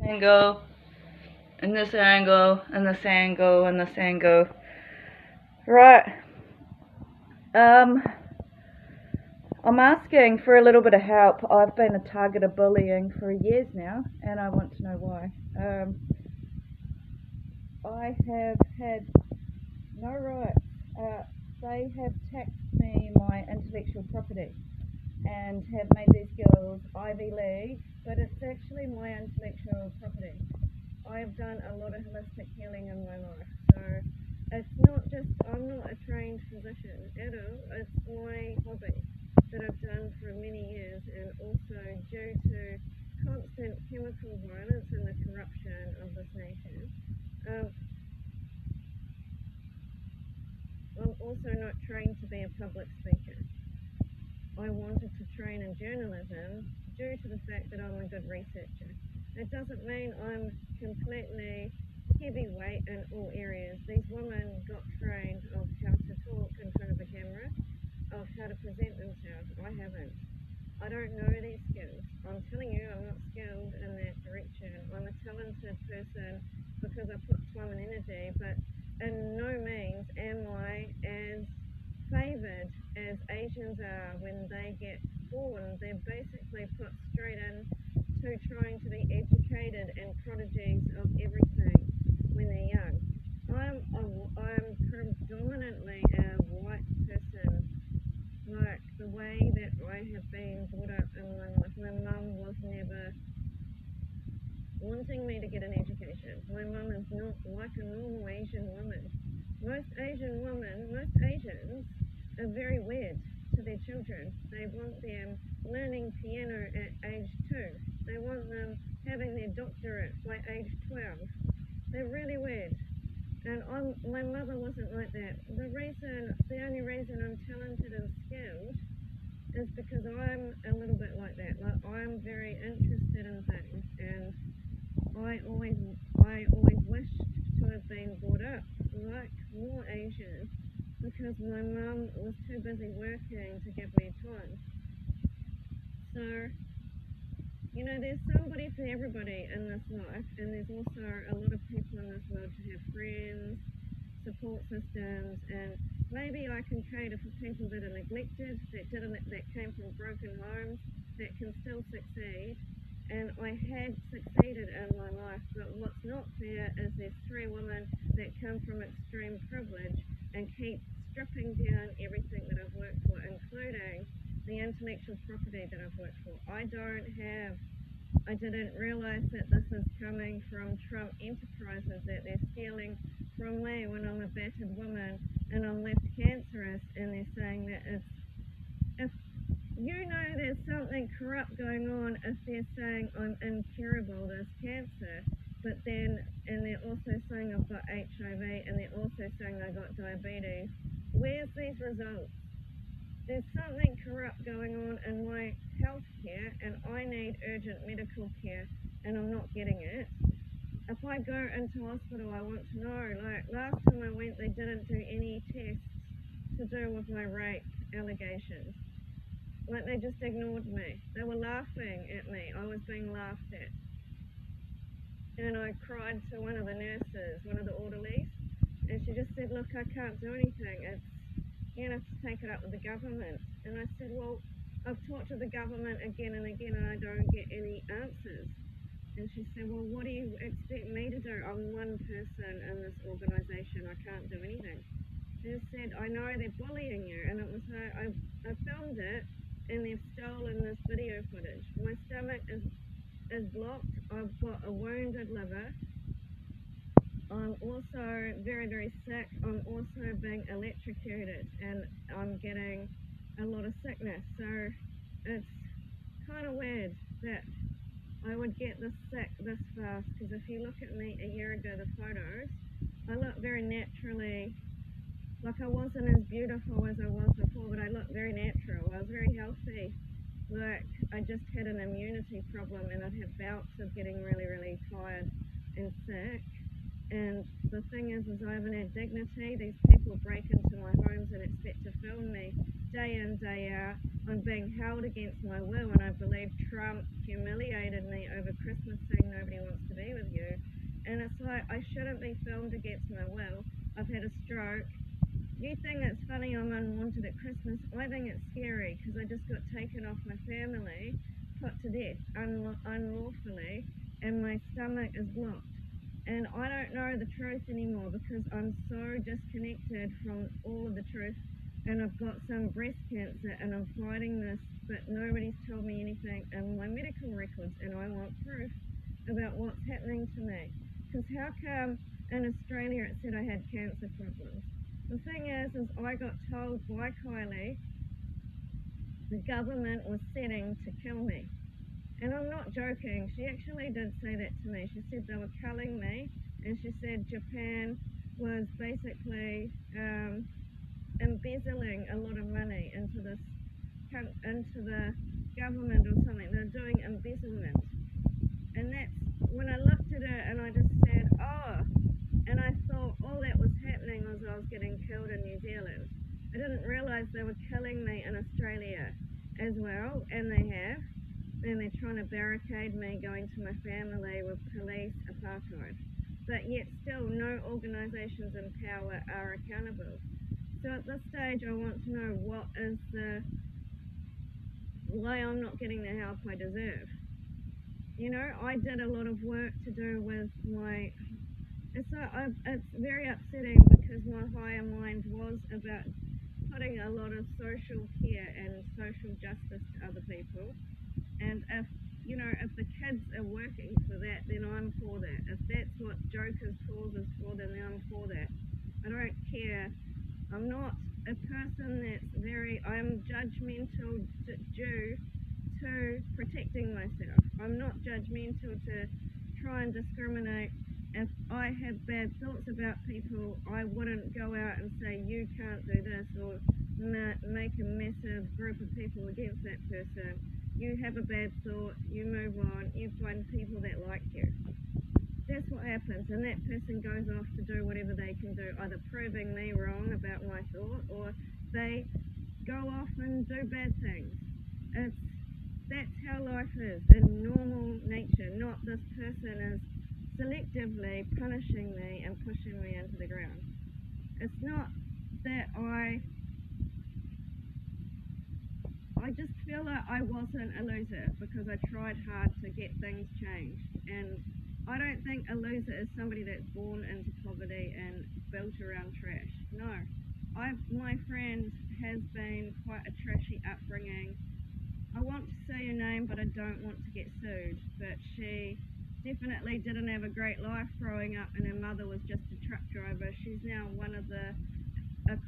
angle, and this angle, and this angle, and this angle. Right. I'm asking for a little bit of help. I've been a target of bullying for years now, and I want to know why. I have had no right. They have taxed me my intellectual property and have made these girls Ivy League, but it's actually my intellectual property. I have done a lot of holistic healing in my life, so it's not just, I'm not a trained physician at all, it's my hobby that I've done for many years, and also due to constant chemical violence and the corruption of this nation. I'm also not trained to be a public speaker. I wanted to train in journalism due to the fact that I'm a good researcher. It doesn't mean I'm completely heavyweight in all areas. These women got trained of how to talk in front of a camera, of how to present themselves. I haven't. I don't know these skills. I'm telling you, I'm not skilled in that direction. I'm a talented person because I put time and energy, but in no means am I as favoured as Asians are when they get born. They're basically put straight in to trying to be educated and prodigies of everything when they're young. I'm predominantly a white person. Like the way that I have been brought up in my life, my mum was never wanting me to get an education. My mum is not like a normal Asian woman. Most Asians are very weird to their children. They want them learning piano at age 2. They want them having their doctorate by age 12. They're really weird. And my mother wasn't like that. The only reason I'm talented and skilled is because I'm a little bit like that. Like, I'm very interested in things, and I always wished to have been brought up like more Asian, because my mum was too busy working to give me time. So, you know, there's somebody for everybody in this life, and there's also a lot of people in this world to have friends, support systems, and maybe I can cater for people that are neglected, that came from broken homes, that can still succeed. And I had succeeded in my life, but what's not fair is there's 3 women that come from extreme privilege and keep stripping down everything that I've worked for, including the intellectual property that I've worked for. I didn't realise that this is coming from Trump Enterprises, that they're stealing from me when I'm a battered woman and I'm left cancerous, and they're saying that if you know there's something corrupt going on if they're saying I'm incurable, there's cancer, but then, and they're also saying I've got HIV, and they're also saying I got diabetes. Where's these results? There's something corrupt going on in my healthcare, and I need urgent medical care, and I'm not getting it. If I go into hospital, I want to know. Like, last time I went, they didn't do any tests to do with my rape allegations. Like, they just ignored me. They were laughing at me. I was being laughed at. And I cried to one of the nurses, one of the orderlies, and she just said, look, I can't do anything. You have to take it up with the government. And I said, well, I've talked to the government again and again, and I don't get any answers. And she said, well, what do you expect me to do? I'm one person in this organisation. I can't do anything. She said, I know they're bullying you. And it was her. I filmed it, and they've stolen this video footage. My stomach is blocked. I've got a wounded liver. I'm also very, very sick. I'm also being electrocuted, and I'm getting a lot of sickness. So it's kind of weird that I would get this sick this fast, because if you look at me a year ago, the photos, I look very naturally, like I wasn't as beautiful as I was before, but I look very natural. I was very healthy. Like, I just had an immunity problem, and I'd have bouts of getting really, really tired and sick. And the thing is I haven't had dignity. These people break into my homes and expect to film me day in, day out. I'm being held against my will, and I believe Trump humiliated me over Christmas saying nobody wants to be with you. And it's like, I shouldn't be filmed against my will. I've had a stroke. You think it's funny I'm unwanted at Christmas? I think it's scary because I just got taken off my family, put to death unlawfully, and my stomach is blocked. And I don't know the truth anymore because I'm so disconnected from all of the truth. And I've got some breast cancer and I'm fighting this, but nobody's told me anything in my medical records, and I want proof about what's happening to me. Because how come in Australia it said I had cancer problems? The thing is I got told by Kylie the government was setting to kill me. And I'm not joking. She actually did say that to me. She said they were killing me, and she said Japan was basically embezzling a lot of money into the government or something. They're doing embezzlement. And that's when I looked at it and I just said, oh, and I thought all that was happening was I was getting killed in New Zealand. I didn't realise they were killing me in Australia as well, and they have. And they're trying to barricade me going to my family with police apartheid. But yet still no organisations in power are accountable. So at this stage I want to know why I'm not getting the help I deserve. You know, I did a lot of work to do with my... It's very upsetting because my higher mind was about putting a lot of social care and social justice to other people. And if the kids are working for that, then I'm for that. If that's what Joker's cause is for, then I'm for that. I don't care. I'm not a person I'm judgmental due to protecting myself. I'm not judgmental to try and discriminate. If I have bad thoughts about people, I wouldn't go out and say, you can't do this, or make a massive group of people against that person. You have a bad thought, you move on, you find people that like you. That's what happens, and that person goes off to do whatever they can do, either proving me wrong about my thought, or they go off and do bad things. That's how life is in normal nature, not this person is selectively punishing me and pushing me into the ground. It's not that I just feel like I wasn't a loser because I tried hard to get things changed. And I don't think a loser is somebody that's born into poverty and built around trash. No. My friend has been quite a trashy upbringing. I want to say her name, but I don't want to get sued. But she definitely didn't have a great life growing up, and her mother was just a truck driver. She's now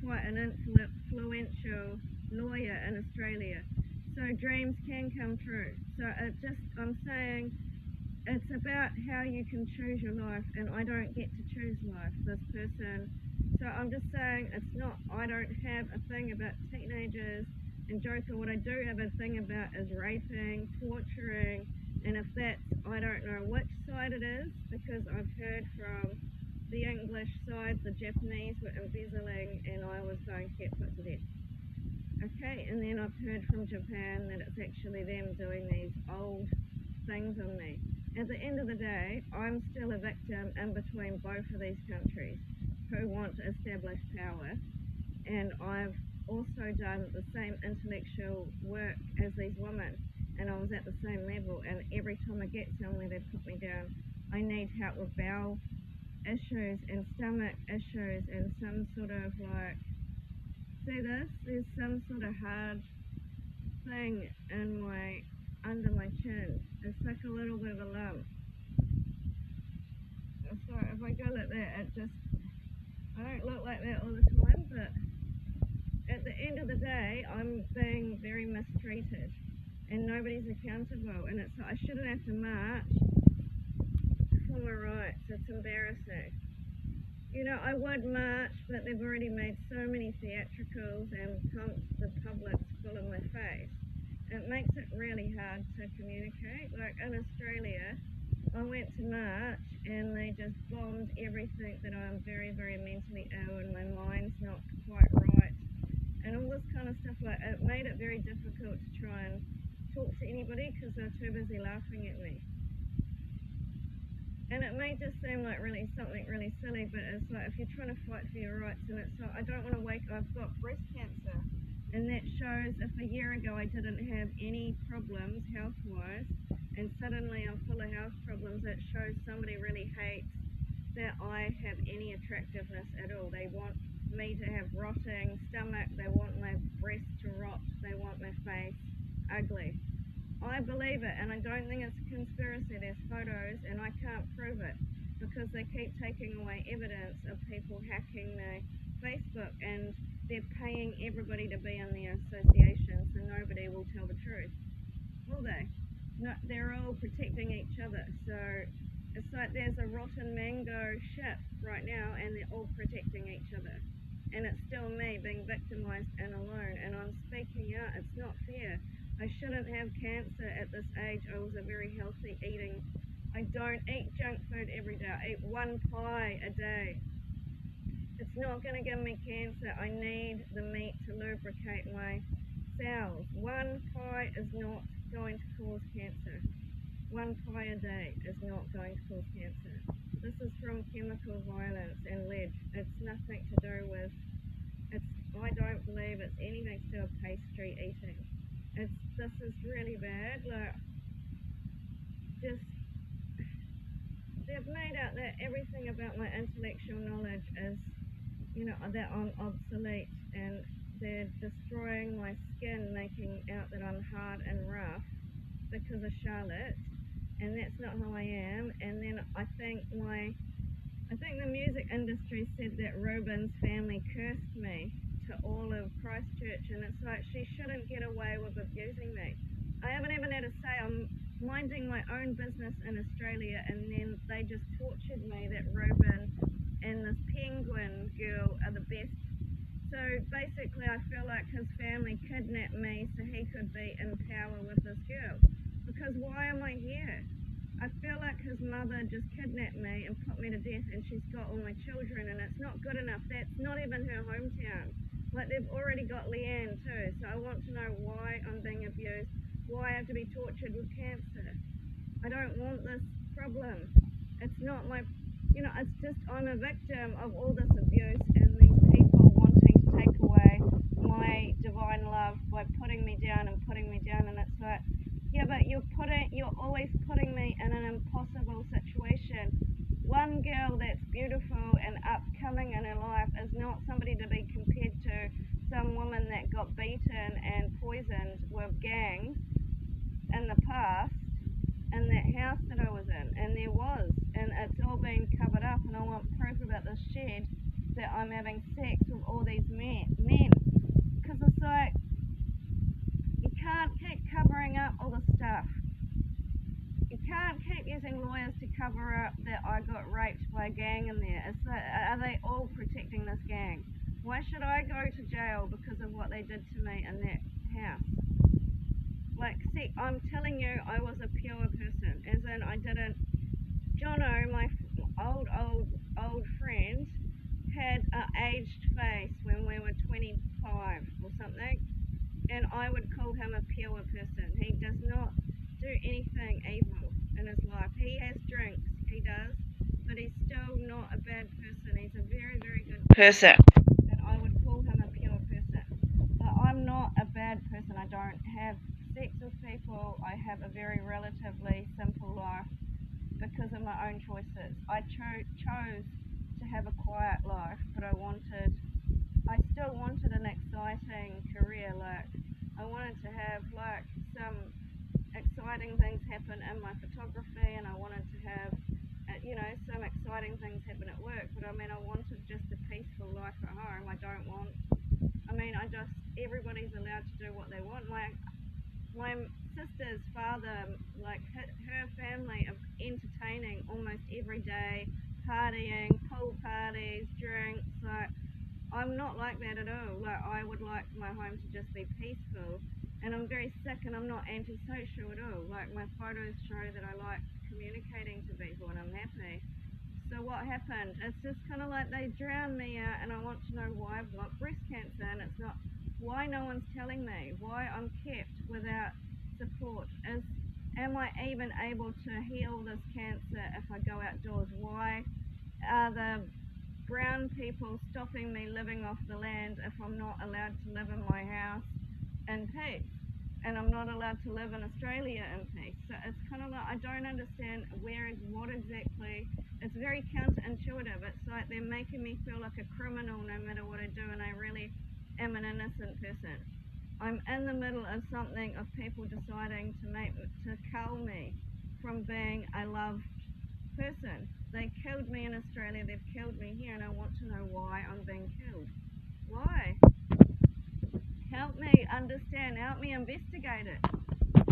quite an influential lawyer in Australia. So dreams can come true. So I'm saying it's about how you can choose your life, and I don't get to choose life, this person. So I'm just saying I don't have a thing about teenagers and Joker. What I do have a thing about is raping, torturing, and if that's, I don't know which side it is, because I've heard from the English side, the Japanese were embezzling and I was going to get put to death. Okay, and then I've heard from Japan that it's actually them doing these old things on me. At the end of the day, I'm still a victim in between both of these countries who want to establish power, and I've also done the same intellectual work as these women, and I was at the same level, and every time I get somewhere they put me down. I need help with bowel issues and stomach issues and some sort of there's some sort of hard thing under my chin. It's like a little bit of a lump. So if I go like that, I don't look like that all the time, but at the end of the day, I'm being very mistreated and nobody's accountable, and I shouldn't have to march for my rights. It's embarrassing. You know, I would march, but they've already made so many theatricals and the public's full of my face. It makes it really hard to communicate. Like in Australia, I went to march and they just bombed everything that I'm very, very mentally ill and my mind's not quite right. and all this kind of stuff. Like, it made it very difficult to try and talk to anybody because they're too busy laughing at me. And it may just seem like something really silly, but it's like if you're trying to fight for your rights, and it's like I don't want to I've got breast cancer, and that shows if a year ago I didn't have any problems health-wise, and suddenly I'm full of health problems, it shows somebody really hates that I have any attractiveness at all. They want me to have rotting stomach, they want my breast to rot, they want my face ugly. I believe it, and I don't think it's a conspiracy. There's photos, and I can't prove it because they keep taking away evidence of people hacking their Facebook, and they're paying everybody to be in their association, so nobody will tell the truth, will they? No, they're all protecting each other. So it's like there's a rotten mango ship right now, and they're all protecting each other. And it's still me being victimized and alone, and I'm speaking out. It's not fair. I shouldn't have cancer at this age. I was a very healthy eating. I don't eat junk food every day. I eat one pie a day. It's not going to give me cancer. I need the meat to lubricate my cells. One pie is not going to cause cancer. One pie a day is not going to cause cancer. This is from chemical violence and lead. It's nothing to do with, I don't believe it's anything to do with pastry eating. This is really bad. Like, just, they've made out that everything about my intellectual knowledge is, that I'm obsolete, and they're destroying my skin, making out that I'm hard and rough because of Charlotte, and that's not who I am. And then I think the music industry said that Rubin's family cursed me to all of Christchurch, and it's like she shouldn't get away with abusing me. I haven't even had a say. I'm minding my own business in Australia, and then they just tortured me that Rubin and this penguin girl are the best. So basically I feel like his family kidnapped me so he could be in power with this girl. Because why am I here? I feel like his mother just kidnapped me and put me to death, and she's got all my children, and it's not good enough. That's not even her hometown. Like, they've already got Leanne too, so I want to know why I'm being abused, why I have to be tortured with cancer. I don't want this problem. It's not my, it's just I'm a victim of all this abuse and these people wanting to take away my divine love by putting me down, and it's like, yeah, but you're always putting me in an impossible situation. One girl that's beautiful and upcoming in her life is not somebody to be compared to some woman that got beaten and poisoned with gangs in the past in that house that I was in. And it's all been covered up, and I want proof about this shed that I'm having sex with all these men. Because it's like, you can't keep covering up all the stuff. You can't keep using lawyers to cover up that I got raped by a gang in there. Are they all protecting this gang? Why should I go to jail because of what they did to me in that house? Like, see, I'm telling you, I was a pure person. As in, I didn't... Jono, my old friend, had an aged face when we were 25 or something. And I would call him a pure person. He does not do anything evil in his life. He has drinks, he does, but he's still not a bad person. He's a very, very good person, and I would call him a pure person. But I'm not a bad person. I don't have sex with people. I have a very relatively simple life because of my own choices. I chose to have a quiet life, but I still wanted an exciting career. Like, I wanted to have some exciting things happen in my photography, and I wanted to have some exciting things happen at work. But I wanted just a peaceful life at home. Everybody's allowed to do what they want. My sister's father, her family of entertaining almost every day, partying, pool parties, drinks. I'm not like that at all. I would like my home to just be peaceful, and I'm very sick, and I'm not antisocial at all. My photos show that I like communicating to people, and I'm happy. So what happened? It's just kind of like they drowned me out, and I want to know why I've got breast cancer, and it's not Why no one's telling me? Why I'm kept without support? Am I even able to heal this cancer if I go outdoors? Why are the brown people stopping me living off the land if I'm not allowed to live in my house in peace? And I'm not allowed to live in Australia in peace. So it's kind of like, I don't understand what exactly. It's very counterintuitive. It's like they're making me feel like a criminal no matter what I do, and I really am an innocent person. I'm in the middle of something of people deciding to cull me from being a loved person. They killed me in Australia, they've killed me here, and I want to know why I'm being killed. Why? Help me understand, help me investigate it.